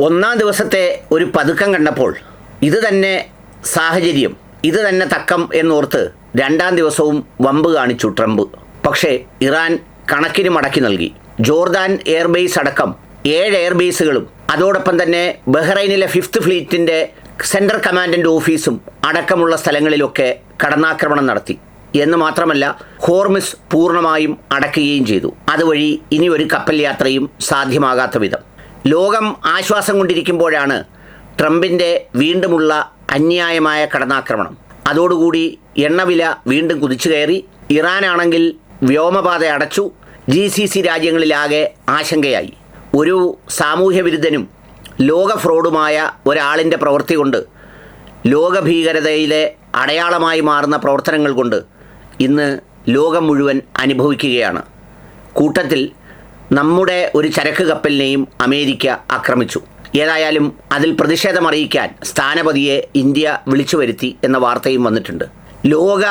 ഒന്നാം ദിവസത്തെ ഒരു പതുക്കം കണ്ടപ്പോൾ ഇത് തന്നെ സാഹചര്യം, ഇത് തന്നെ തക്കം എന്നോർത്ത് രണ്ടാം ദിവസവും വമ്പ് കാണിച്ചു ട്രംപ്. പക്ഷേ ഇറാൻ കണക്കിന് മടക്കി നൽകി. ജോർദാൻ എയർബേസ് അടക്കം 7 എയർബേസുകളും അതോടൊപ്പം തന്നെ ബഹ്റൈനിലെ 5th ഫ്ലീറ്റിൻ്റെ സെൻട്രൽ കമാൻഡൻ്റ് ഓഫീസും അടക്കമുള്ള സ്ഥലങ്ങളിലൊക്കെ കടന്നാക്രമണം നടത്തി എന്ന് മാത്രമല്ല, ഹോർമിസ് പൂർണ്ണമായും അടയ്ക്കുകയും ചെയ്തു. അതുവഴി ഇനി ഒരു കപ്പൽ യാത്രയും സാധ്യമാകാത്ത വിധം. ലോകം ആശ്വാസം കൊണ്ടിരിക്കുമ്പോഴാണ് ട്രംപിൻ്റെ വീണ്ടുമുള്ള അന്യായമായ കടന്നാക്രമണം. അതോടുകൂടി എണ്ണവില വീണ്ടും കുതിച്ചു കയറി. ഇറാനാണെങ്കിൽ വ്യോമപാത അടച്ചു. GCC രാജ്യങ്ങളിലാകെ ആശങ്കയായി. ഒരു സാമൂഹ്യ വിരുദ്ധനും ലോക ഫ്രോഡുമായ ഒരാളിൻ്റെ പ്രവൃത്തി കൊണ്ട്, ലോകഭീകരതയിലെ അടയാളമായി മാറുന്ന പ്രവർത്തനങ്ങൾ കൊണ്ട് ഇന്ന് ലോകം മുഴുവൻ അനുഭവിക്കുകയാണ്. കൂട്ടത്തിൽ നമ്മുടെ ഒരു ചരക്ക് കപ്പലിനെയും അമേരിക്ക ആക്രമിച്ചു. ഏതായാലും അതിൽ പ്രതിഷേധമറിയിക്കാൻ സ്ഥാനപതിയെ ഇന്ത്യ വിളിച്ചു വരുത്തി എന്ന വാർത്തയും വന്നിട്ടുണ്ട്. ലോക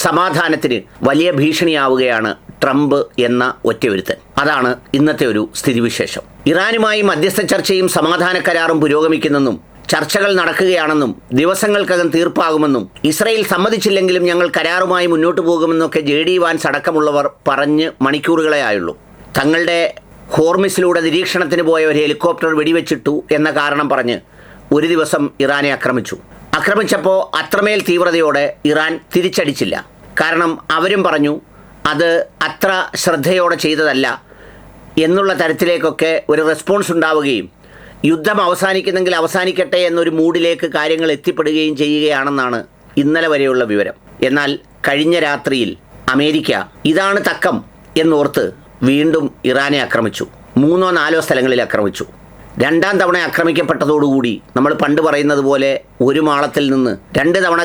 സമാധാനത്തിന് വലിയ ഭീഷണിയാവുകയാണ് ട്രംപ് എന്ന ഒറ്റയൊരുത്തൻ. അതാണ് ഇന്നത്തെ ഒരു സ്ഥിതിവിശേഷം. ഇറാനുമായി മധ്യസ്ഥ ചർച്ചയും സമാധാന കരാറും പുരോഗമിക്കുന്നെന്നും ചർച്ചകൾ നടക്കുകയാണെന്നും ദിവസങ്ങൾക്കകം തീർപ്പാകുമെന്നും ഇസ്രയേൽ സമ്മതിച്ചില്ലെങ്കിലും ഞങ്ങൾ കരാറുമായി മുന്നോട്ട് പോകുമെന്നൊക്കെ JD വാൻസ് അടക്കമുള്ളവർ പറഞ്ഞ് മണിക്കൂറുകളെ ആയുള്ളൂ. തങ്ങളുടെ ഹോർമിസിലൂടെ നിരീക്ഷണത്തിന് പോയ ഒരു ഹെലികോപ്റ്റർ വെടിവെച്ചിട്ടു എന്ന കാരണം പറഞ്ഞ് ഒരു ദിവസം ഇറാനെ ആക്രമിച്ചപ്പോൾ അത്രമേൽ തീവ്രതയോടെ ഇറാൻ തിരിച്ചടിച്ചില്ല. കാരണം അവരും പറഞ്ഞു അത് അത്ര ശ്രദ്ധയോടെ ചെയ്തതല്ല എന്നുള്ള തരത്തിലേക്കൊക്കെ ഒരു റെസ്പോൺസ് ഉണ്ടാവുകയും യുദ്ധം അവസാനിക്കുന്നെങ്കിൽ അവസാനിക്കട്ടെ എന്നൊരു മൂഡിലേക്ക് കാര്യങ്ങൾ എത്തിപ്പെടുകയും ചെയ്യുകയാണെന്നാണ് ഇന്നലെ വരെയുള്ള വിവരം. എന്നാൽ കഴിഞ്ഞ രാത്രിയിൽ അമേരിക്ക ഇതാണ് തക്കം എന്നോർത്ത് വീണ്ടും ഇറാനെ ആക്രമിച്ചു. 3-4 സ്ഥലങ്ങളിൽ ആക്രമിച്ചു. രണ്ടാം തവണ ആക്രമിക്കപ്പെട്ടതോടുകൂടി നമ്മൾ പണ്ട് പറയുന്നത് പോലെ ഒരു മാളത്തിൽ നിന്ന് 2 തവണ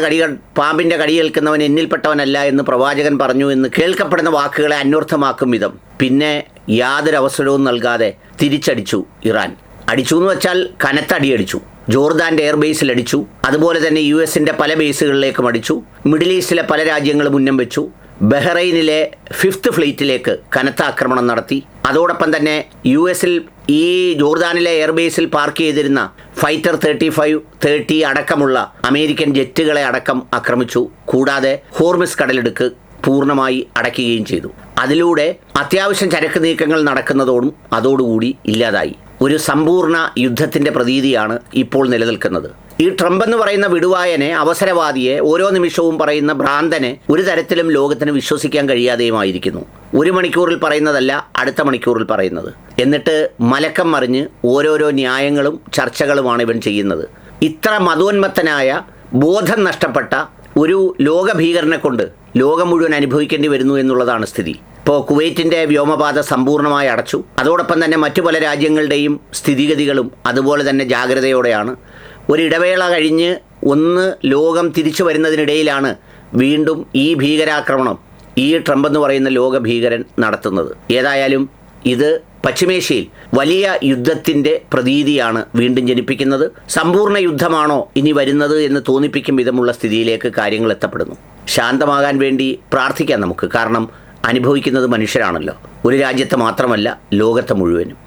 പാമ്പിൻ്റെ കടിയേൽക്കുന്നവൻ എന്നിൽപ്പെട്ടവനല്ല എന്ന് പ്രവാചകൻ പറഞ്ഞു എന്ന് കേൾക്കപ്പെടുന്ന വാക്കുകളെ അന്വർത്ഥമാക്കും വിധം പിന്നെ യാതൊരു അവസരവും നൽകാതെ തിരിച്ചടിച്ചു ഇറാൻ. അടിച്ചു എന്ന് വെച്ചാൽ കനത്ത അടിയടിച്ചു. ജോർദാൻ്റെ എയർബേസിൽ അടിച്ചു. അതുപോലെ തന്നെ US-ൻ്റെ പല ബേസുകളിലേക്കും അടിച്ചു. മിഡിൽ ഈസ്റ്റിലെ പല രാജ്യങ്ങളും ഉന്നം വെച്ചു. ബഹ്റൈനിലെ 5th ഫ്ലീറ്റിലേക്ക് കനത്ത ആക്രമണം നടത്തി. അതോടൊപ്പം തന്നെ US-ൽ ഈ ജോർദാനിലെ എയർബേസിൽ പാർക്ക് ചെയ്തിരുന്ന ഫൈറ്റർ 35-30 അടക്കമുള്ള അമേരിക്കൻ ജെറ്റുകളെ അടക്കം ആക്രമിച്ചു. കൂടാതെ ഹോർമിസ് കടലിടുക്ക് പൂർണ്ണമായി അടയ്ക്കുകയും ചെയ്തു. അതിലൂടെ അത്യാവശ്യം ചരക്ക് നീക്കങ്ങൾ നടക്കുന്നതോടും അതോടുകൂടി ഇല്ലാതായി. ഒരു സമ്പൂർണ്ണ യുദ്ധത്തിൻ്റെ പ്രതീതിയാണ് ഇപ്പോൾ നിലനിൽക്കുന്നത്. ഈ ട്രംപ് എന്ന് പറയുന്ന വിടുവായനെ, അവസരവാദിയെ, ഓരോ നിമിഷവും പറയുന്ന ഭ്രാന്തനെ ഒരു തരത്തിലും ലോകത്തിന് വിശ്വസിക്കാൻ കഴിയാതെയുമായിരിക്കുന്നു. ഒരു മണിക്കൂറിൽ പറയുന്നതല്ല അടുത്ത മണിക്കൂറിൽ പറയുന്നത്. എന്നിട്ട് മലക്കം മറിഞ്ഞ് ഓരോരോ ന്യായങ്ങളും ചർച്ചകളുമാണ് ഇവൻ ചെയ്യുന്നത്. ഇത്ര മതോന്മത്തനായ, ബോധം നഷ്ടപ്പെട്ട ഒരു ലോകഭീകരനെ കൊണ്ട് ലോകം മുഴുവൻ അനുഭവിക്കേണ്ടി വരുന്നു എന്നുള്ളതാണ് സ്ഥിതി. ഇപ്പോൾ കുവൈറ്റിൻ്റെ വ്യോമപാത സമ്പൂർണ്ണമായി അടച്ചു. അതോടൊപ്പം തന്നെ മറ്റു പല രാജ്യങ്ങളുടെയും സ്ഥിതിഗതികളും അതുപോലെ തന്നെ ജാഗ്രതയോടെയാണ്. ഒരിടവേള കഴിഞ്ഞ് ലോകം തിരിച്ചു വരുന്നതിനിടയിലാണ് വീണ്ടും ഈ ഭീകരാക്രമണം ഈ ട്രംപ് എന്ന് പറയുന്ന ലോക ഭീകരൻ നടത്തുന്നത്. ഏതായാലും ഇത് പശ്ചിമേഷ്യയിൽ വലിയ യുദ്ധത്തിൻ്റെ പ്രതീതിയാണ് വീണ്ടും ജനിപ്പിക്കുന്നത്. സമ്പൂർണ്ണ യുദ്ധമാണോ ഇനി വരുന്നത് എന്ന് തോന്നിപ്പിക്കും വിധമുള്ള സ്ഥിതിയിലേക്ക് കാര്യങ്ങൾ എത്തപ്പെടുന്നു. ശാന്തമാകാൻ വേണ്ടി പ്രാർത്ഥിക്കാം നമുക്ക്. കാരണം അനുഭവിക്കുന്നത് മനുഷ്യരാണല്ലോ. ഒരു രാജ്യത്ത് മാത്രമല്ല, ലോകത്തെ മുഴുവനും.